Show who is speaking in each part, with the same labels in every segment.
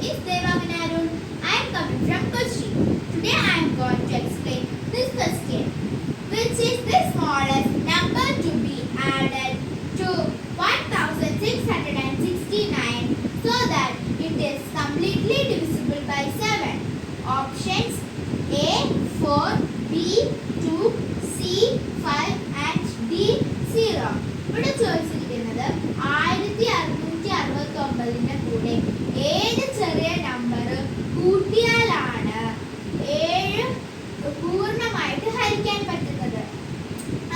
Speaker 1: is Devangana Arun. I am coming from Kochi. Today I am going to explain this question. Which is the smallest number to be added to 1669 so that it is completely divisible by 7? Options A 4, B 2, C 5 and D 0. ഇവിടെ ചോദിച്ചിരിക്കുന്നത് 1669ന്റെ കൂടെ ഏത് ചെറിയ number കൂട്ടിയാലാണ് 7 പൂർണ്ണമായിട്ട് ഹരിക്കാൻ പറ്റുന്നത്.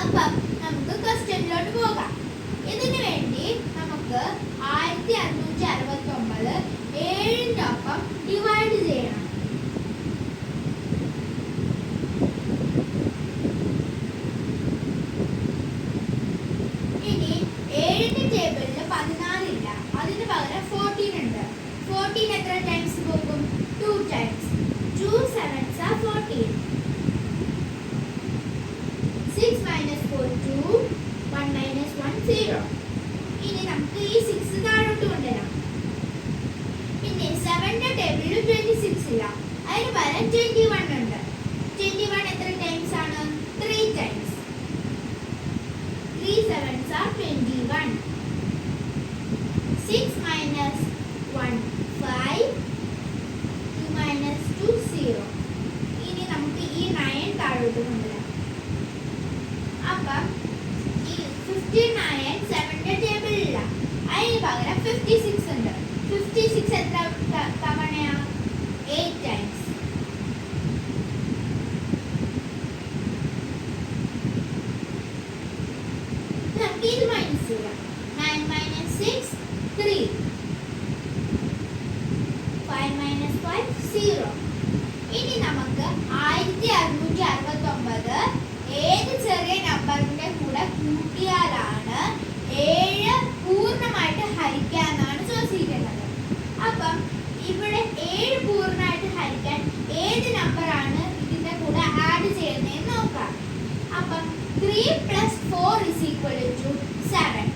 Speaker 1: അപ്പം നമുക്ക് ക്വസ്റ്റ്യനിലോട്ട് പോകാം. ഇതിനു വേണ്ടി നമുക്ക് 1669 7ന്റെ ഒപ്പം ഡിവൈഡ് ചെയ്യണം. ഇനി 7ന്റെ ടേബിളിൽ 14 ഇല്ല, അതിന് പകരം 14 ഉണ്ട്. 14 എത്ര ടൈംസ് പോകും? 2 times. 2 sevens are 14. 6 minus 4 2, 1 minus 1 0. ഇനി നമുക്ക് ഈ 6 താഴോട്ട് കൊണ്ടുവരാം. പിന്നെ 7ന്റെ ടേബിളിൽ 26 ഇല്ല, അതിന് പകരം 21 ഉണ്ട്. 21 എത്ര ടൈംസ് ആണ്? 3 times. 3 sevens are 21. 6 minus 1 5, 2 minus 2 0. ഇനി നമുക്ക് ഈ 9 താഴോട്ട് കൊണ്ടുവരാം. അപ്പം ഈ 59 7ന്റെ ടേബിളില്ല, അതിന് പകരം 56 ഉണ്ട്. 56 എത്ര തവണയാ? 8 ടൈംസ്. നമുക്ക് ഇത് മൈനസ് ചെയ്യാം. 9 minus 6 3, 5 minus 5 0. ഇനി നമുക്ക് 1669 ഏത് ചെറിയ നമ്പറിന്റെ കൂടെ കൂട്ടിയാലാണ് 7 പൂർണ്ണമായിട്ട് ഹരിക്കാനാണ് ചോദിച്ചിരിക്കുന്നത്. അപ്പം ഇവിടെ 7 പൂർണ്ണമായിട്ട് ഹരിക്കാൻ ഏത് നമ്പറാണ് ഇതിന്റെ കൂടെ ആഡ് ചെയ്യുന്നതെന്ന് നോക്കാം. അപ്പം 3 plus 4 is equal to 7.